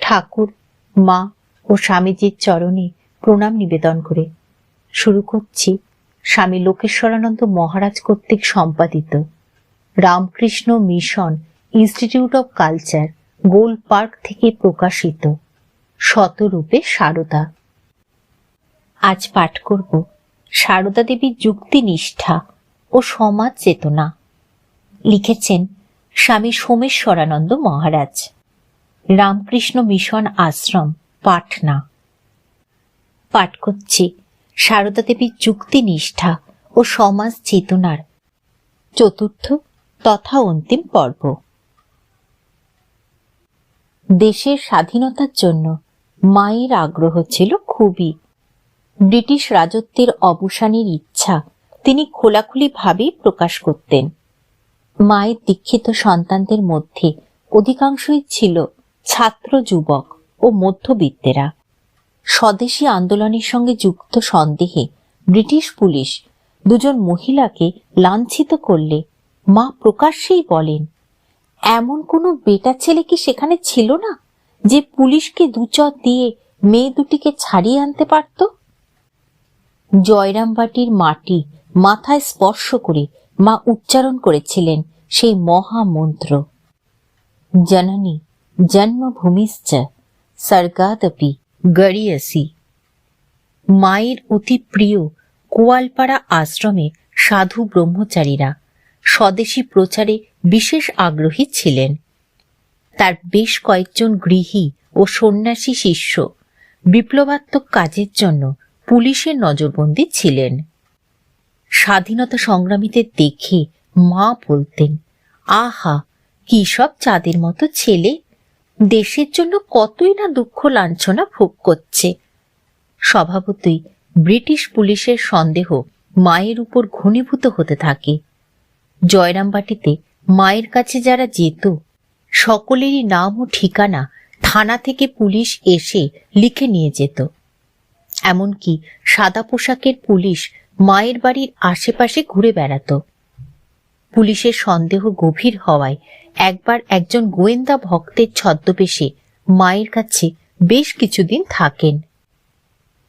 ঠাকুর, মা ও স্বামীজির চরণে প্রণাম নিবেদন করে শুরু করছি স্বামী লোকেশ্বরানন্দ মহারাজ কর্তৃক সম্পাদিত Ramakrishna mission institute of culture, goal park থেকে প্রকাশিত শতরূপে সারদা। আজ পাঠ করব সারদা দেবীর যুক্তি নিষ্ঠা ও সমাজ চেতনা। লিখেছেন স্বামী সোমেশ্বরানন্দ মহারাজ। রামকৃষ্ণ মিশন আশ্রম, পাটনা। পাঠ করছি সারদা দেবীর যুক্তি নিষ্ঠা ও সমাজ চেতনার চতুর্থ তথা অন্তিম পর্ব। দেশের স্বাধীনতার জন্য মায়ের আগ্রহ ছিল খুবই। ব্রিটিশ রাজত্বের অবসানের ইচ্ছা তিনি খোলাখুলিভাবেই প্রকাশ করতেন। মায়ের দীক্ষিত সন্তানদের মধ্যে অধিকাংশই ছিল ছাত্র, যুবক ও মধ্যবিত্তেরা। স্বদেশী আন্দোলনের সঙ্গে যুক্ত সন্দেহে ব্রিটিশ পুলিশ দুজন মহিলাকে লাঞ্ছিত করলে মা প্রকাশ্যেই বলেন, এমন কোনো বেটা ছেলে কি সেখানে ছিল না যে পুলিশকে দুচর দিয়ে মেয়ে দুটিকে ছাড়িয়ে আনতে পারত? জয়রামবাটির মাটি মাথায় স্পর্শ করে মা উচ্চারণ করেছিলেন সেই মহামন্ত্র, জননী জন্মভূমিশ্চ স্বর্গাদপি গরীয়সী। মায়ের অতি প্রিয় কোয়ালপাড়া আশ্রমে সাধু ব্রহ্মচারীরা স্বদেশী প্রচারে বিশেষ আগ্রহী ছিলেন। তার বেশ কয়েকজন গৃহী ও সন্ন্যাসী শিষ্য বিপ্লবাত্মক কাজের জন্য পুলিশের নজরবন্দি ছিলেন। স্বাধীনতা সংগ্রামীদের দেখে মা বলতেন, আহা, কি সব চাঁদের মতো ছেলে, দেশের জন্য কতই না দুঃখ লাঞ্ছনা ভোগ করছে। স্বভাবতই ব্রিটিশ পুলিশের সন্দেহ মায়ের উপর ঘনীভূত হতে থাকে। জয়রামবাটিতে মায়ের কাছে যারা যেত সকলেরই নাম ও ঠিকানা থানা থেকে পুলিশ এসে লিখে নিয়ে যেত। এমনকি সাদা পোশাকের পুলিশ মায়ের বাড়ির আশেপাশে ঘুরে বেড়াত। পুলিশের সন্দেহ গভীর হওয়ায় একবার একজন গোয়েন্দা ভক্তের ছদ্মবেশে মায়ের কাছে বেশ কিছুদিন থাকেন।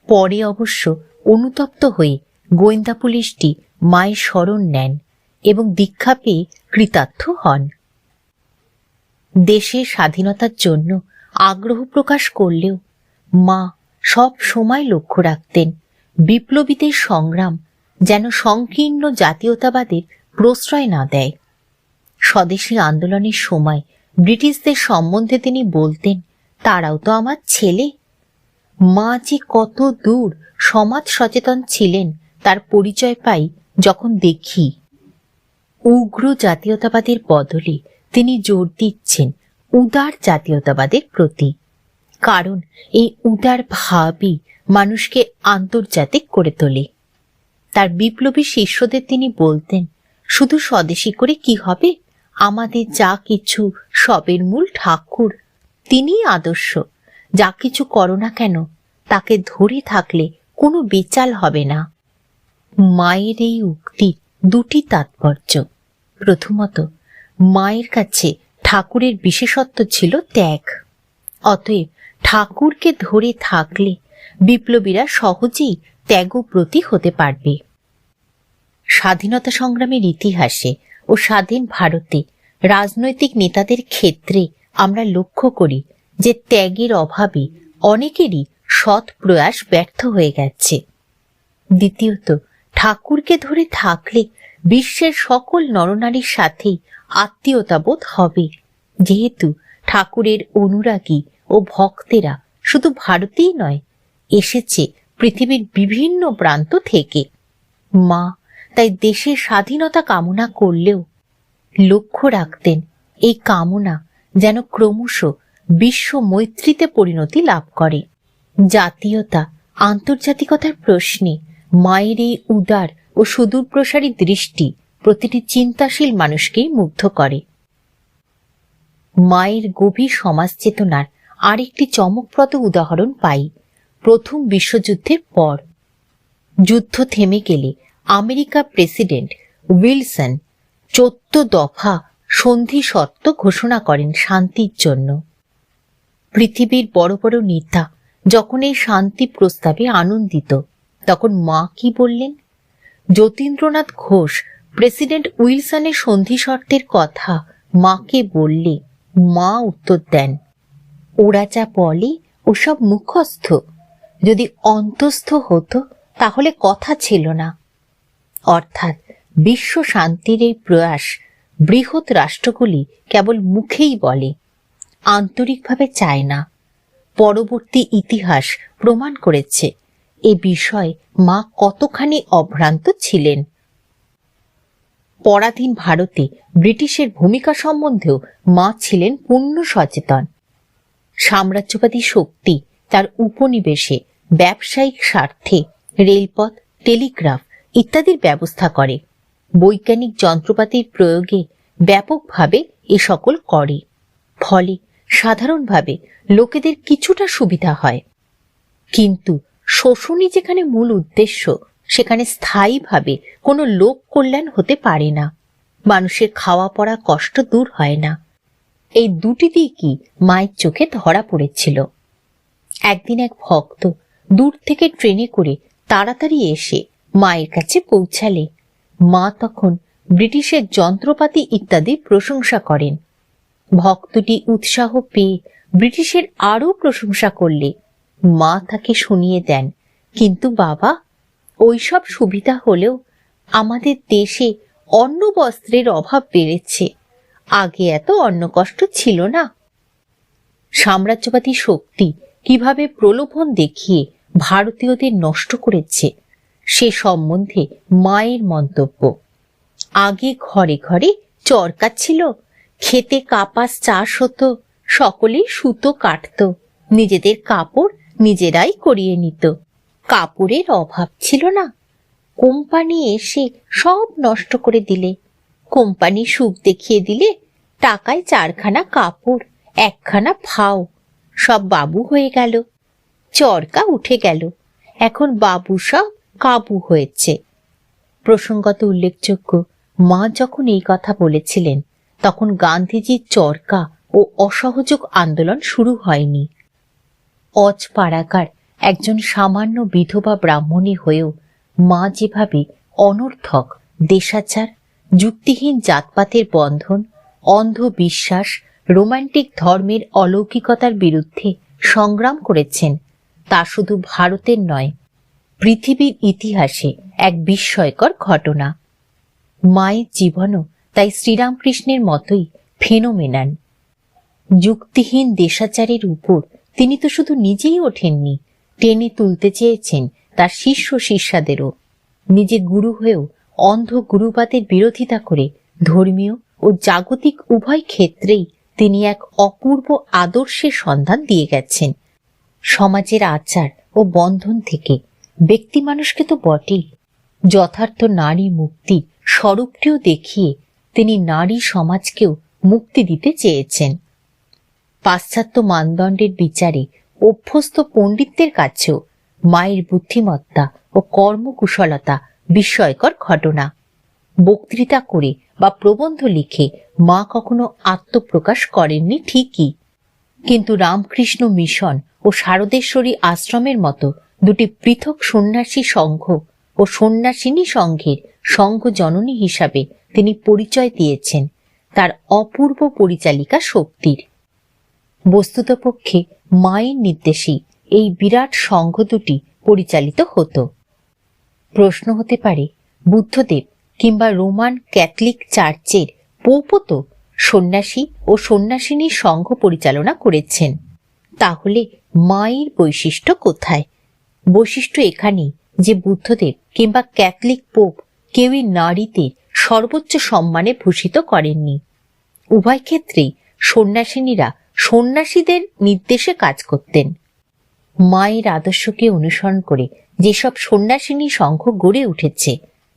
পরে অবশ্য অনুতপ্ত হয়ে গোয়েন্দা পুলিশটি মায়ের শরণ নেন এবং দীক্ষা পেয়ে কৃতার্থ হন। দেশের স্বাধীনতার জন্য আগ্রহ প্রকাশ করলেও মা সব সময় লক্ষ্য রাখতেন বিপ্লবীদের সংগ্রাম যেন সংকীর্ণ জাতীয়তাবাদের প্রশ্রয় না দেয়। স্বদেশী আন্দোলনের সময় ব্রিটিশদের সম্বন্ধে তিনি বলতেন, তারাও তো আমার ছেলে। মা যে কত দূর সমাজ সচেতন ছিলেন তার পরিচয় পাই যখন দেখি উগ্র জাতীয়তাবাদের বদলে তিনি জোর দিচ্ছেন উদার জাতীয়তাবাদের প্রতি। কারণ এই উদার ভাবই মানুষকে আন্তর্জাতিক করে তোলে। তার বিপ্লবী শিষ্যদের তিনি বলতেন, শুধু স্বদেশী করে কি হবে, আমাদের যা কিছু সবের মূল ঠাকুর, তিনিই আদর্শ। যা কিছু করো না কেন তাকে ধরে থাকলে কোনো বেচাল হবে না। মায়ের এই উক্তির দুটি তাৎপর্য। প্রথমত, মায়ের কাছে ঠাকুরের বিশেষত্ব ছিল ত্যাগ। অতএব ঠাকুরকে ধরে থাকলে বিপ্লবীরা সহজেই ত্যাগব্রতী হতে পারবে। স্বাধীনতা সংগ্রামের ইতিহাসে ও স্বাধীন ভারতে রাজনৈতিক নেতাদের ক্ষেত্রে আমরা লক্ষ্য করি যে ত্যাগের অভাবে অনেকেরই সৎ প্রয়াস ব্যর্থ হয়ে গেছে। দ্বিতীয়ত, ঠাকুরকে ধরে থাকলে বিশ্বের সকল নরনারীর সাথেই আত্মীয়তাবোধ হবে, যেহেতু ঠাকুরের অনুরাগী ও ভক্তেরা শুধু ভারতেই নয়, এসেছে পৃথিবীর বিভিন্ন প্রান্ত থেকে। মা তাই দেশের স্বাধীনতা কামনা করলেও লক্ষ্য রাখতেন এই কামনা যেন ক্রমশ বিশ্ব মৈত্রীতে পরিণতি লাভ করে। জাতীয়তা আন্তর্জাতিকতার প্রশ্নে মায়ের এই উদার ও সুদূরপ্রসারী দৃষ্টি প্রতিটি চিন্তাশীল মানুষকেই মুগ্ধ করে। মায়ের গভীর সমাজ চেতনার আরেকটি চমকপ্রদ উদাহরণ পাই প্রথম বিশ্বযুদ্ধের পর। যুদ্ধ থেমে গেলে আমেরিকা প্রেসিডেন্ট উইলসন 14 দফা সন্ধি শর্ত ঘোষণা করেন শান্তির জন্য। পৃথিবীর বড় বড় নেতা যখন এই শান্তি প্রস্তাবে আনন্দিত, তখন মা কি বললেন? যতীন্দ্রনাথ ঘোষ প্রেসিডেন্ট উইলসনের সন্ধি শর্তের কথা মাকে বললে মা উত্তর দেন, ওরা যা বলে ওসব মুখস্থ, যদি অন্তস্থ হতো তাহলে কথা ছিল না। অর্থাৎ বিশ্ব শান্তির এই প্রয়াস বৃহৎ রাষ্ট্রগুলি কেবল মুখেই বলে, আন্তরিকভাবে চায় না। পরবর্তী ইতিহাস প্রমাণ করেছে এ বিষয়ে মা কতখানি অভ্রান্ত ছিলেন। পরাধীন ভারতে ব্রিটিশের ভূমিকা সম্বন্ধেও মা ছিলেন পূর্ণ সচেতন। সাম্রাজ্যবাদী শক্তি তার উপনিবেশে ব্যবসায়িক স্বার্থে রেলপথ, টেলিগ্রাফ ইত্যাদির ব্যবস্থা করে, বৈজ্ঞানিক যন্ত্রপাতির প্রয়োগে ব্যাপকভাবে এ সকল করে। ফলে সাধারণভাবে লোকেদের কিছুটা সুবিধা হয়। কিন্তু শোষণই যেখানে মূল উদ্দেশ্য, সেখানে স্থায়ীভাবে কোনো লোক কল্যাণ হতে পারে না, মানুষের খাওয়া পড়া কষ্ট দূর হয় না। এই দুটি দিকই মায়ের চোখে ধরা পড়েছিল। একদিন এক ভক্ত দূর থেকে ট্রেনে করে তাড়াতাড়ি এসে মায়ের কাছে পৌঁছালে মা তখন ব্রিটিশের যন্ত্রপাতি ইত্যাদির প্রশংসা করেন। ভক্তটি উৎসাহ পেয়ে ব্রিটিশের আরও প্রশংসা করলে মা তাকে শুনিয়ে দেন, কিন্তু বাবা, ওইসব সুবিধা হলেও আমাদের দেশে অন্ন বস্ত্রের অভাব বেড়েছে, আগে এত অন্ন কষ্ট ছিল না। সাম্রাজ্যবাদী শক্তি কিভাবে প্রলোভন দেখিয়ে ভারতীয়দের নষ্ট করেছে সে সম্বন্ধে মায়ের মন্তব্য, আগে ঘরে ঘরে চরকা ছিল, খেতে কাপাস চাষ হতো, সকলেই সুতো কাটত, নিজেদের কাপড় নিজেরাই করিয়ে নিত, কাপড়ের অভাব ছিল না। কোম্পানি এসে সব নষ্ট করে দিলে, কোম্পানি সুখ দেখিয়ে দিলে, টাকায় 4খানা কাপড়, 1খানা ফাও, সব বাবু হয়ে গেল, চরকা উঠে গেল, এখন বাবু সব কাবু হয়েছে। প্রসঙ্গত উল্লেখযোগ্য, মা যখন এই কথা বলেছিলেন তখন গান্ধীজির চরকা ও অসহযোগ আন্দোলন শুরু হয়নি। অজপাড়াগার একজন সামান্য বিধবা ব্রাহ্মণী হয়েও মা যেভাবে অনর্থক দেশাচার, যুক্তিহীন জাতপাতের বন্ধন, অন্ধবিশ্বাস, রোমান্টিক ধর্মের অলৌকিকতার বিরুদ্ধে সংগ্রাম করেছেন, তা শুধু ভারতের নয়, পৃথিবীর ইতিহাসে এক বিস্ময়কর ঘটনা। মায়ের জীবনও তাই শ্রীরামকৃষ্ণের মতোই ফেনোমেনাল। যুক্তিহীন দেশাচারের উপর তিনি তো শুধু নিজেই ওঠেননি, টেনে তুলতে চেয়েছেন তার শিষ্য শিষ্যাদেরও। নিজে গুরু হয়েও অন্ধ গুরুবাদের বিরোধিতা করে ধর্মীয় ও জাগতিক উভয় ক্ষেত্রেই তিনি এক অপূর্ব আদর্শের সন্ধান দিয়ে গেছেন। সমাজের আচার ও বন্ধন থেকে ব্যক্তি মানুষকে তো বটেই, যথার্থ নারী মুক্তির স্বরূপটিও দেখিয়ে তিনি নারী সমাজকেও মুক্তি দিতে চেয়েছেন। পাশ্চাত্য মানদণ্ডের বিচারে অভ্যস্ত পণ্ডিতদের কাছেও মায়ের বুদ্ধিমত্তা ও কর্মকুশলতা বিস্ময়কর ঘটনা। বক্তৃতা করে বা প্রবন্ধ লিখে মা কখনো আত্মপ্রকাশ করেননি ঠিকই, কিন্তু রামকৃষ্ণ মিশন ও শারদেশ্বরী আশ্রমের মতো দুটি পৃথক সন্ন্যাসী সংঘ ও সন্ন্যাসিনী সংঘের সংঘ জননী হিসাবে তিনি পরিচয় দিয়েছেন তার অপূর্ব পরিচালিকা শক্তির। বস্তুতপক্ষে মায়ের নির্দেশেই এই বিরাট সংঘ দুটি পরিচালিত হতো। প্রশ্ন হতে পারে, বুদ্ধদেব কিংবা রোমান ক্যাথলিক চার্চের পোপও তো সন্ন্যাসী ও সন্ন্যাসিনীর সংঘ পরিচালনা করেছেন, তাহলে মায়ের বৈশিষ্ট্য কোথায়? বৈশিষ্ট্য এখানেই যে বুদ্ধদেব কিংবা ক্যাথলিক পোপ কেউই নারীদের সর্বোচ্চ সম্মানে ভূষিত করেননি। উভয় ক্ষেত্রেই সন্ন্যাসিনীরা সন্ন্যাসীদের নির্দেশে কাজ করতেন। মায়ের আদর্শকে অনুসরণ করে যেসব সন্ন্যাসিনী সংঘ গড়ে উঠেছে,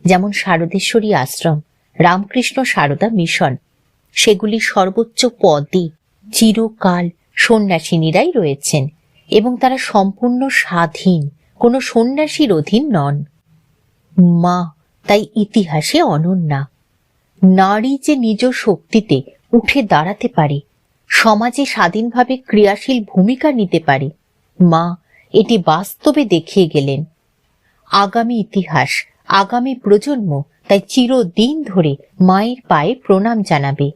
যেমন শারদেশ্বরী আশ্রম, রামকৃষ্ণ সারদা মিশন, সেগুলি সর্বোচ্চ পদে চিরকাল সন্ন্যাসিনীরাই রয়েছেন এবং তারা সম্পূর্ণ স্বাধীন, কোনো সন্ন্যাসীর অধীন নন। মা তাই ইতিহাসে অনন্যা। নারী যে নিজ শক্তিতে উঠে দাঁড়াতে পারে, সমাজে স্বাধীনভাবে ক্রিয়াশীল ভূমিকা নিতে পারে। মা এটি বাস্তবে দেখিয়ে গেলেন। আগামী ইতিহাস, আগামী প্রজন্ম তাই চিরদিন ধরে মায়ের পায়ে প্রণাম জানাবে।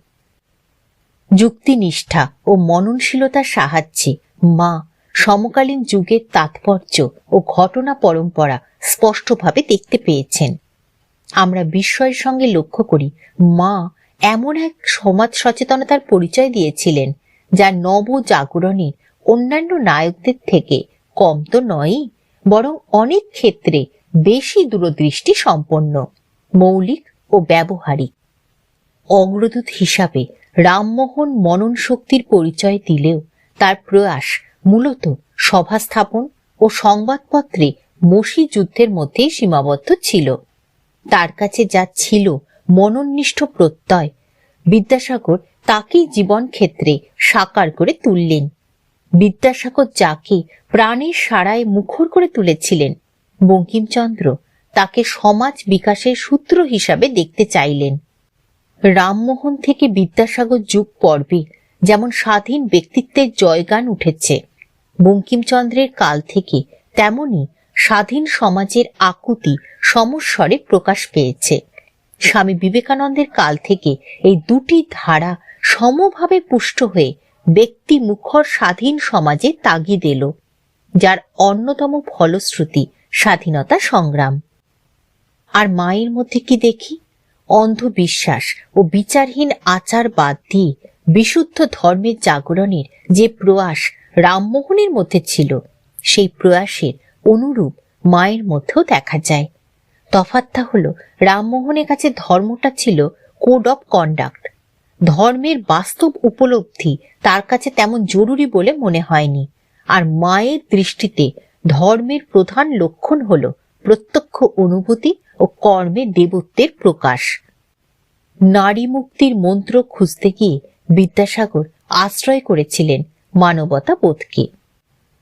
যুক্তিনিষ্ঠা ও মননশীলতার সাহায্যে মা সমকালীন যুগের তাৎপর্য ও ঘটনা পরম্পরা স্পষ্টভাবে দেখতে পেয়েছেন। আমরা বিস্ময়ের সঙ্গে লক্ষ্য করি মা এমন এক সমাজ সচেতনতার পরিচয় দিয়েছিলেন যা নবজাগরণের অন্যান্য নায়কদের থেকে কম তো নয়ই, বরং অনেক ক্ষেত্রে বেশি দূরদৃষ্টি সম্পন্ন, মৌলিক ও ব্যবহারিক। অগ্রদূত হিসাবে রামমোহন মনন শক্তির পরিচয় দিলেও তার প্রয়াস মূলত সভা স্থাপন ও সংবাদপত্রে মসি যুদ্ধের মধ্যেই সীমাবদ্ধ ছিল। তার কাছে যা ছিল মনননিষ্ঠ প্রত্যয়, বিদ্যাসাগর তাকেই জীবন ক্ষেত্রে সাকার করে তুললেন। বিদ্যাসাগর যাকে প্রাণের সারায় মুখর করে তুলেছিলেন, বঙ্কিমচন্দ্র তাকে সমাজ বিকাশের সূত্র হিসাবে দেখতে চাইলেন। রামমোহন থেকে বিদ্যাসাগর যুগ পর্বে যেমন স্বাধীন ব্যক্তিত্বের জয়গান উঠেছে, বঙ্কিমচন্দ্রের কাল থেকে তেমনি স্বাধীন সমাজের আকুতি সমস্বরে প্রকাশ পেয়েছে। স্বামী বিবেকানন্দের কাল থেকে এই দুটি ধারা সমভাবে পুষ্ট হয়ে ব্যক্তি মুখর স্বাধীন সমাজে তাগিদ এলো, যার অন্যতম ফলশ্রুতি স্বাধীনতা সংগ্রাম। আর মায়ের মধ্যে কি দেখি? অন্ধবিশ্বাস ও বিচারহীন আচার বাদ দিয়ে বিশুদ্ধ ধর্মের জাগরণের যে প্রয়াস রামমোহনের মধ্যে ছিল, সেই প্রয়াসের অনুরূপ মায়ের মধ্যেও দেখা যায়। তফাৎটা হলো রামমোহনের কাছে ধর্মটা ছিল কোড অফ কন্ডাক্ট। ধর্মের বাস্তব উপলব্ধি তার কাছে তেমন জরুরি বলে মনে হয়নি। আর মায়ের দৃষ্টিতে ধর্মের প্রধান লক্ষণ হলো প্রত্যক্ষ অনুভূতি ও কর্মে দেবত্বের প্রকাশ। নারী মুক্তির মন্ত্র খুঁজতে গিয়ে বিদ্যাসাগর আশ্রয় করেছিলেন মানবতা বোধকে।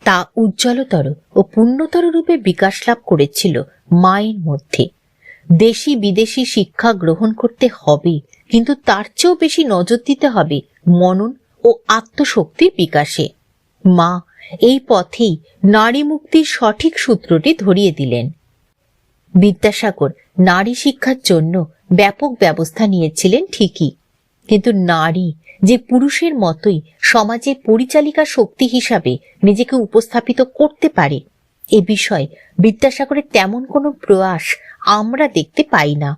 তা উজ্জ্বলতর ও পূর্ণতর রূপে বিকাশ লাভ করেছিল মায়ের মধ্যে। দেশি বিদেশি শিক্ষা গ্রহণ করতে হবে, কিন্তু তার চেয়েও বেশি নজর দিতে হবে মনন ও আত্মশক্তির বিকাশে। মা এই পথেই নারী মুক্তির সঠিক সূত্রটি ধরিয়ে দিলেন। বিদ্যাসাগর নারী শিক্ষার জন্য ব্যাপক ব্যবস্থা নিয়েছিলেন ঠিকই, কিন্তু নারী যে পুরুষের মতোই সমাজের পরিচালিকা শক্তি হিসাবে নিজেকে উপস্থাপিত করতে পারে, এ বিষয়ে বিদ্যাসাগরের তেমন কোনো প্রয়াস আমরা দেখতে পাই না।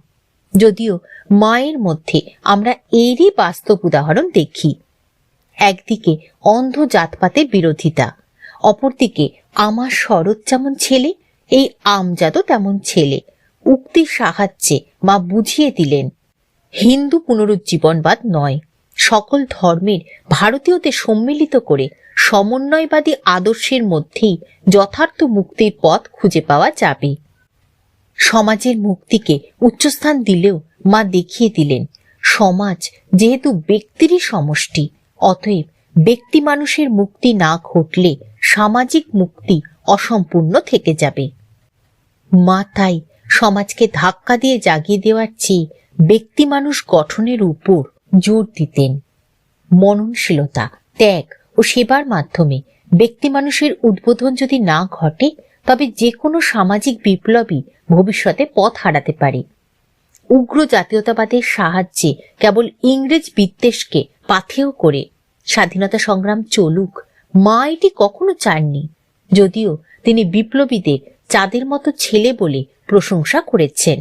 যদিও মায়ের মধ্যে আমরা এরই বাস্তব উদাহরণ দেখি। একদিকে অন্ধ জাতপাতের বিরোধিতা, অপরদিকে আমার শরৎ যেমন ছেলে, এই আমজাদও তেমন ছেলে উক্তির সাহায্যে মা বুঝিয়ে দিলেন হিন্দু পুনরুজ্জীবনবাদ নয়, সকল ধর্মের ভারতীয়দের সম্মিলিত করে সমন্বয়বাদী আদর্শের মধ্যেই যথার্থ মুক্তির পথ খুঁজে পাওয়া যাবে। সমাজের মুক্তিকে উচ্চস্থান দিলেও মা দেখিয়ে দিলেন সমাজ যেহেতু ব্যক্তিরই সমষ্টি, অতএব ব্যক্তি মানুষের মুক্তি না ঘটলে সামাজিক মুক্তি অসম্পূর্ণ থেকে যাবে। মা তাই সমাজকে ধাক্কা দিয়ে জাগিয়ে দেওয়ার চেয়ে ব্যক্তি মানুষ গঠনের উপর জোর দিতেন। মননশীলতা, ত্যাগ ও সেবার মাধ্যমে ব্যক্তি মানুষের উদ্বোধন যদি না ঘটে, তবে যে কোনো সামাজিক বিপ্লবী ভবিষ্যতে পথ হারাতে পারে। উগ্র জাতীয়তাবাদের সাহায্যে কেবল ইংরেজ বিদ্বেষকে পাথেয় করে স্বাধীনতা সংগ্রাম চলুক, মা এটি কখনো চাননি, যদিও তিনি বিপ্লবীদের চাঁদের মতো ছেলে বলে প্রশংসা করেছেন।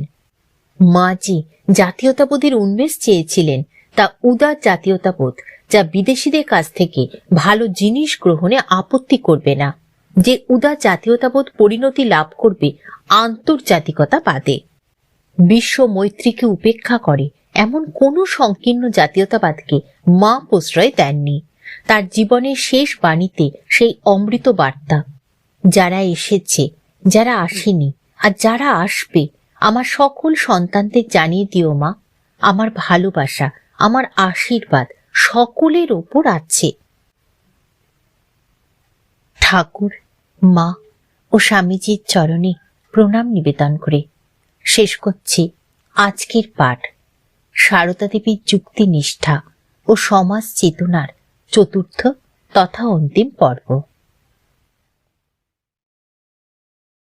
মা যে জাতীয়তাবোধের উন্মেষ চেয়েছিলেন, তা উদার জাতীয়তাবোধ, যা বিদেশিদের কাছ থেকে ভালো জিনিস গ্রহণে আপত্তি করবে না, যে উদার জাতীয়তাবোধ পরিণতি লাভ করবে আন্তর্জাতিকতাবাদে। বিশ্ব মৈত্রীকে উপেক্ষা করে এমন কোনো সংকীর্ণ জাতীয়তাবাদকে মা প্রশ্রয় দেননি। তার জীবনের শেষ বাণীতে সেই অমৃত বার্তা, যারা এসেছে, যারা আসেনি আর যারা আসবে, আমার সকল সন্তানদের জানিয়ে দিও মা, আমার ভালোবাসা, আমার আশীর্বাদ সকলের ওপর আছে। ঠাকুর, মা ও স্বামীজির চরণে প্রণাম নিবেদন করে শেষ করছি আজকের পাঠ। সারদা দেবীর যুক্তি নিষ্ঠা ও সমাজ চেতনার চতুর্থ তথা অন্তিম পর্ব।